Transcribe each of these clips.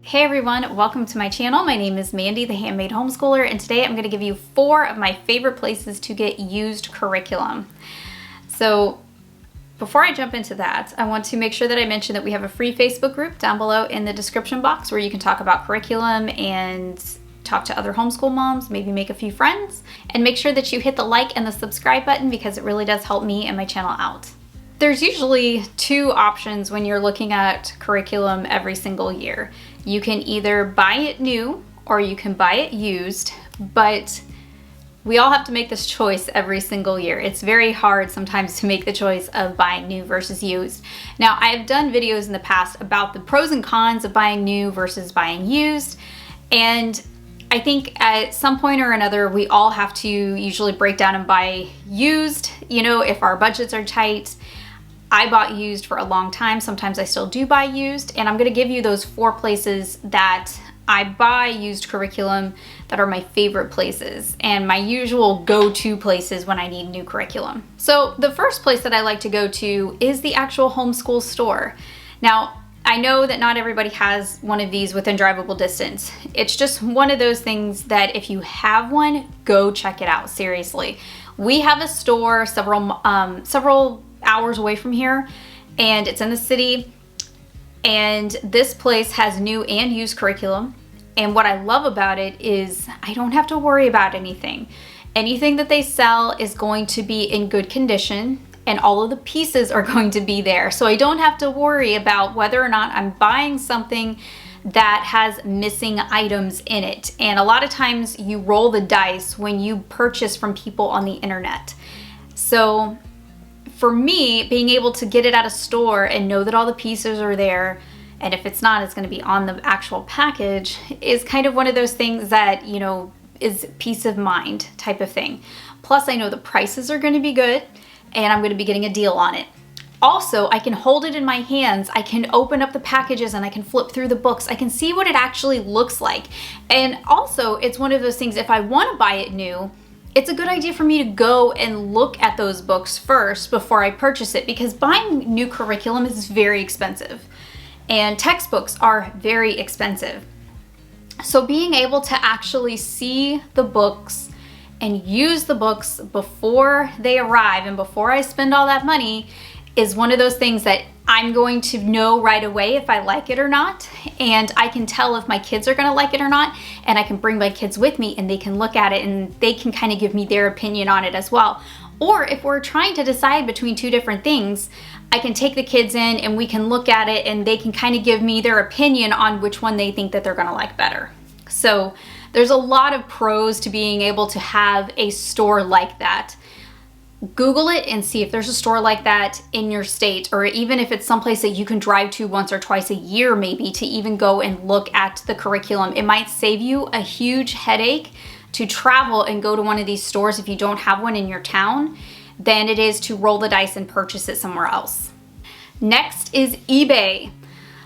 Hey everyone, welcome to my channel. My name is Mandy, the Handmade Homeschooler, and today I'm going to give you 4 of my favorite places to get used curriculum. So before I jump into that, I want to make sure that I mention that we have a free Facebook group down below in the description box where you can talk about curriculum and talk to other homeschool moms, maybe make a few friends, and make sure that you hit the like and the subscribe button because it really does help me and my channel out. There's usually 2 options when you're looking at curriculum every single year. You can either buy it new or you can buy it used, but we all have to make this choice every single year. It's very hard sometimes to make the choice of buying new versus used. Now, I've done videos in the past about the pros and cons of buying new versus buying used, and I think at some point or another, we all have to usually break down and buy used, if our budgets are tight. I bought used for a long time. Sometimes I still do buy used, and I'm going to give you those 4 places that I buy used curriculum that are my favorite places and my usual go-to places when I need new curriculum. So the first place that I like to go to is the actual homeschool store. Now, I know that not everybody has one of these within drivable distance. It's just one of those things that if you have one, go check it out, seriously. We have a store several hours away from here, and it's in the city, and this place has new and used curriculum. And what I love about it is I don't have to worry about anything. Anything that they sell is going to be in good condition, and all of the pieces are going to be there. So I don't have to worry about whether or not I'm buying something that has missing items in it. And a lot of times you roll the dice when you purchase from people on the internet. So for me, being able to get it at a store and know that all the pieces are there, and if it's not, it's going to be on the actual package, is kind of one of those things that, is peace of mind type of thing. Plus, I know the prices are going to be good, and I'm going to be getting a deal on it. Also, I can hold it in my hands, I can open up the packages, and I can flip through the books. I can see what it actually looks like. And also, it's one of those things, if I want to buy it new, it's a good idea for me to go and look at those books first before I purchase it, because buying new curriculum is very expensive and textbooks are very expensive. So being able to actually see the books and use the books before they arrive and before I spend all that money is one of those things that I'm going to know right away if I like it or not, and I can tell if my kids are going to like it or not, and I can bring my kids with me and they can look at it and they can kind of give me their opinion on it as well. Or if we're trying to decide between 2 different things, I can take the kids in and we can look at it and they can kind of give me their opinion on which one they think that they're going to like better. So there's a lot of pros to being able to have a store like that. Google it and see if there's a store like that in your state, or even if it's someplace that you can drive to once or twice a year maybe to even go and look at the curriculum. It might save you a huge headache to travel and go to one of these stores if you don't have one in your town than it is to roll the dice and purchase it somewhere else. Next is eBay.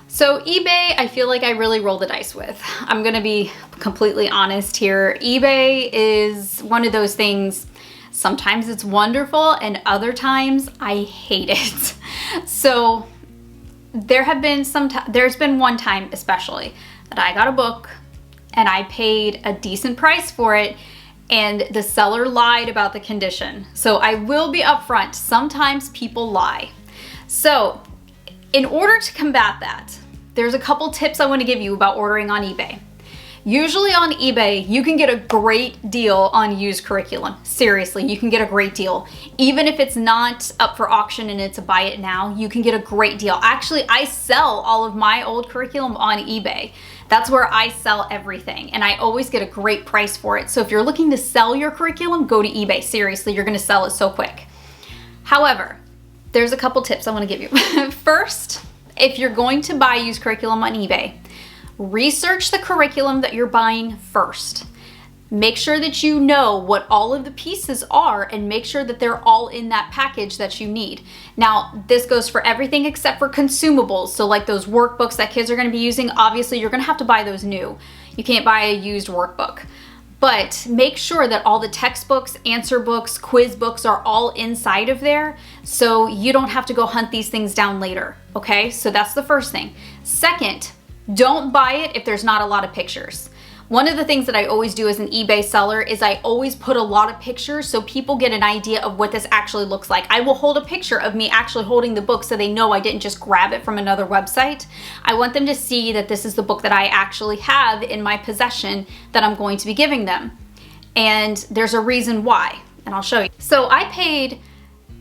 So eBay, I feel like I really roll the dice with. I'm gonna be completely honest here. eBay is one of those things. Sometimes it's wonderful and other times I hate it. So there's been one time especially that I got a book and I paid a decent price for it and the seller lied about the condition. So I will be upfront, sometimes people lie. So in order to combat that, there's a couple tips I want to give you about ordering on eBay. Usually on eBay, you can get a great deal on used curriculum. Seriously, you can get a great deal. Even if it's not up for auction and it's a buy it now, you can get a great deal. Actually, I sell all of my old curriculum on eBay. That's where I sell everything, and I always get a great price for it. So if you're looking to sell your curriculum, go to eBay. Seriously, you're gonna sell it so quick. However, there's a couple tips I wanna give you. First, if you're going to buy used curriculum on eBay, research the curriculum that you're buying first. Make sure that you know what all of the pieces are and make sure that they're all in that package that you need. Now, this goes for everything except for consumables. So like those workbooks that kids are going to be using, obviously you're going to have to buy those new. You can't buy a used workbook. But make sure that all the textbooks, answer books, quiz books are all inside of there so you don't have to go hunt these things down later, okay? So that's the first thing. Second, Don't buy it if there's not a lot of pictures. One of the things that I always do as an eBay seller is I always put a lot of pictures so people get an idea of what this actually looks like. I will hold a picture of me actually holding the book so they know I didn't just grab it from another website. I want them to see that this is the book that I actually have in my possession that I'm going to be giving them. And there's a reason why, and I'll show you. So I paid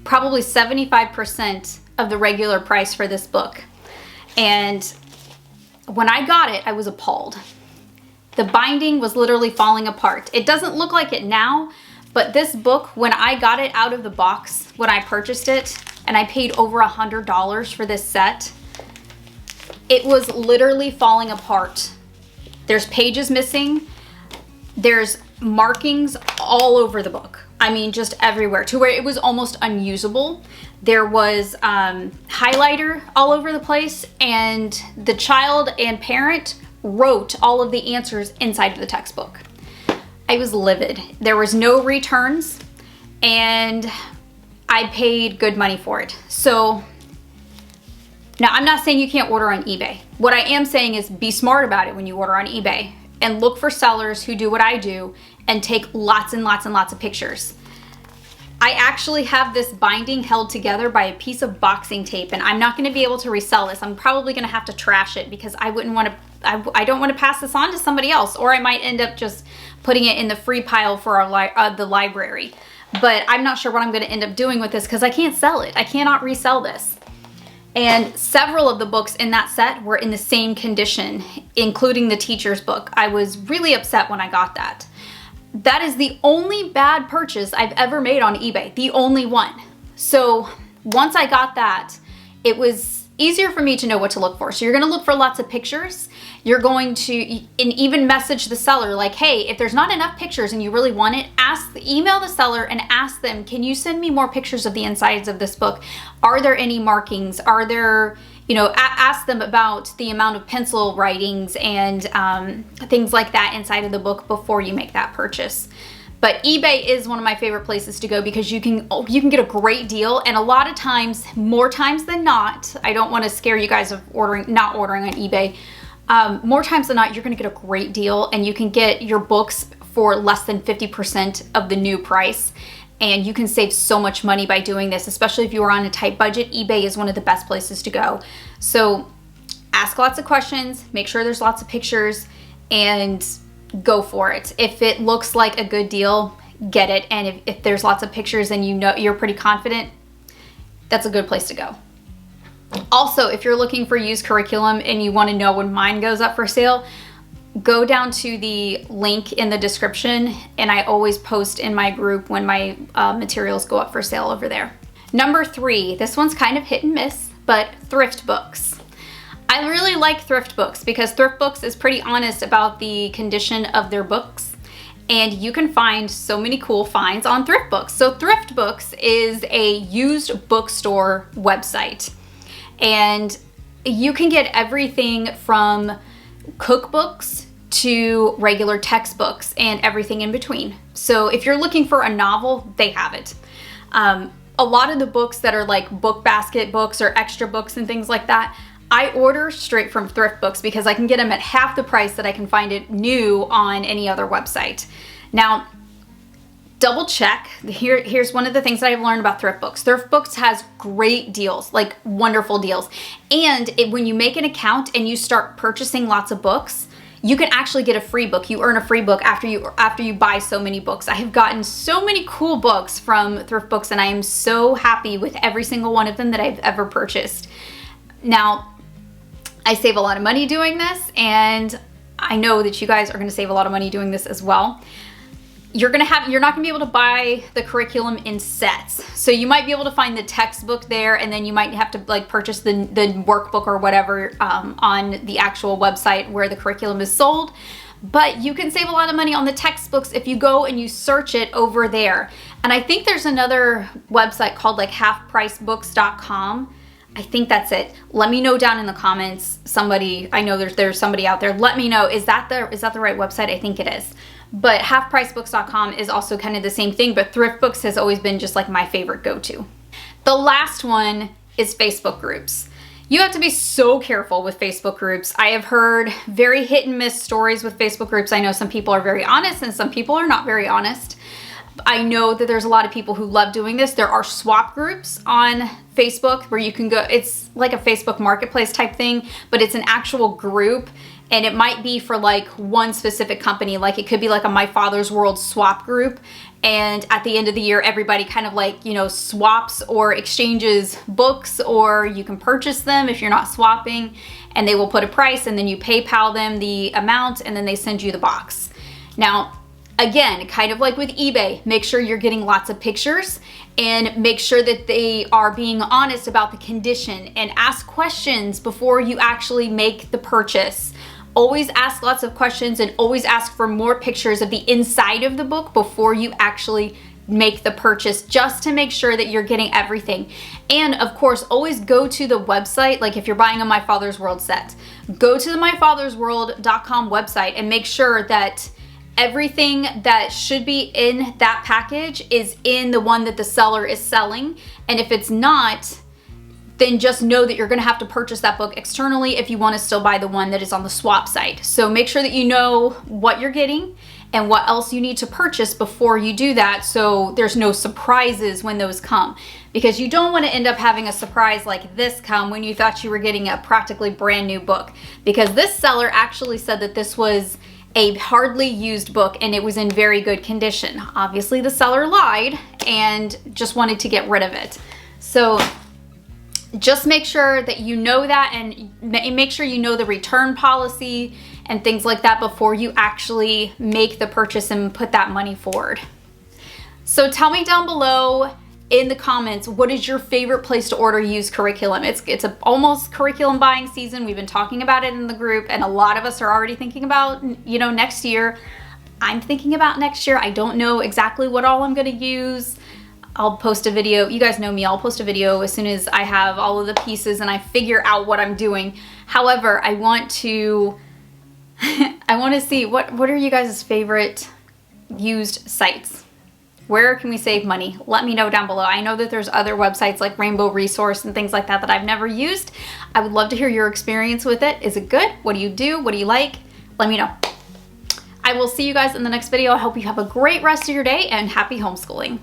probably 75% of the regular price for this book. And when I got it, I was appalled. The binding was literally falling apart. It doesn't look like it now, but this book, when I got it out of the box, when I purchased it, and I paid over $100 for this set, it was literally falling apart. There's pages missing. There's markings all over the book. I mean, just everywhere, to where it was almost unusable. There was highlighter all over the place, and the child and parent wrote all of the answers inside of the textbook. I was livid. There was no returns, and I paid good money for it. So now I'm not saying you can't order on eBay. What I am saying is be smart about it when you order on eBay, and look for sellers who do what I do and take lots and lots and lots of pictures. I actually have this binding held together by a piece of boxing tape, and I'm not going to be able to resell this. I'm probably going to have to trash it because I wouldn't want to, I don't want to pass this on to somebody else, or I might end up just putting it in the free pile for our the library. But I'm not sure what I'm going to end up doing with this because I can't sell it. I cannot resell this. And several of the books in that set were in the same condition, including the teacher's book. I was really upset when I got that. That is the only bad purchase I've ever made on eBay, the only one. So once I got that, it was easier for me to know what to look for. So you're gonna look for lots of pictures. You're going to, and even message the seller like, hey, if there's not enough pictures and you really want it, email the seller and ask them, can you send me more pictures of the insides of this book? Are there any markings? Are there, ask them about the amount of pencil writings and things like that inside of the book before you make that purchase. But eBay is one of my favorite places to go because you can get a great deal, and a lot of times, more times than not, I don't want to scare you guys of not ordering on eBay. More times than not, you're going to get a great deal, and you can get your books for less than 50% of the new price. And you can save so much money by doing this, especially if you are on a tight budget. eBay is one of the best places to go. So ask lots of questions, make sure there's lots of pictures, and go for it. If it looks like a good deal, get it. And if there's lots of pictures and you're pretty confident, that's a good place to go. Also, if you're looking for used curriculum and you want to know when mine goes up for sale, go down to the link in the description, and I always post in my group when my materials go up for sale over there. Number 3, this one's kind of hit and miss, but thrift books. I really like thrift books because thrift books is pretty honest about the condition of their books, and you can find so many cool finds on thrift books. So thrift books is a used bookstore website, and you can get everything from cookbooks to regular textbooks and everything in between. So if you're looking for a novel, they have it. A lot of the books that are like book basket books or extra books and things like that, I order straight from thrift books because I can get them at half the price that I can find it new on any other website. Now, double check. Here's one of the things that I've learned about thrift books. Thrift books has great deals, like wonderful deals. And when you make an account and you start purchasing lots of books, you can actually get a free book. You earn a free book after you buy so many books. I have gotten so many cool books from thrift books, and I am so happy with every single one of them that I've ever purchased. Now, I save a lot of money doing this, and I know that you guys are going to save a lot of money doing this as well. You're not going to be able to buy the curriculum in sets. So you might be able to find the textbook there, and then you might have to like purchase the workbook or whatever on the actual website where the curriculum is sold. But you can save a lot of money on the textbooks if you go and you search it over there. And I think there's another website called like halfpricebooks.com. I think that's it. Let me know down in the comments. Somebody, I know there's somebody out there. Let me know, is that the right website? I think it is. But halfpricebooks.com is also kind of the same thing, but thrift books has always been just like my favorite go-to. The last one is Facebook groups. You have to be so careful with Facebook groups. I have heard very hit and miss stories with Facebook groups. I know some people are very honest and some people are not very honest. I know that there's a lot of people who love doing this. There are swap groups on Facebook where you can go, it's like a Facebook marketplace type thing, but it's an actual group, and it might be for like one specific company. Like it could be like a My Father's World swap group, and at the end of the year everybody kind of like, you know, swaps or exchanges books, or you can purchase them if you're not swapping, and they will put a price and then you PayPal them the amount and then they send you the box. Now again, kind of like with eBay, make sure you're getting lots of pictures and make sure that they are being honest about the condition, and ask questions before you actually make the purchase. Always ask lots of questions and always ask for more pictures of the inside of the book before you actually make the purchase, just to make sure that you're getting everything. And of course, always go to the website. Like if you're buying a My Father's World set, go to the myfathersworld.com website and make sure that everything that should be in that package is in the one that the seller is selling. And if it's not, then just know that you're gonna have to purchase that book externally if you wanna still buy the one that is on the swap site. So make sure that you know what you're getting and what else you need to purchase before you do that, so there's no surprises when those come. Because you don't wanna end up having a surprise like this come when you thought you were getting a practically brand new book. Because this seller actually said that this was a hardly used book and it was in very good condition. Obviously the seller lied and just wanted to get rid of it. So just make sure that you know that, and make sure you know the return policy and things like that before you actually make the purchase and put that money forward. So tell me down below in the comments, what is your favorite place to order used curriculum? It's almost curriculum buying season. We've been talking about it in the group, and a lot of us are already thinking about, you know, next year. I'm thinking about next year. I don't know exactly what all I'm gonna use. I'll post a video. You guys know me, I'll post a video as soon as I have all of the pieces and I figure out what I'm doing. However, I want to see what are you guys' favorite used sites? Where can we save money? Let me know down below. I know that there's other websites like Rainbow Resource and things like that that I've never used. I would love to hear your experience with it. Is it good? What do you do? What do you like? Let me know. I will see you guys in the next video. I hope you have a great rest of your day and happy homeschooling.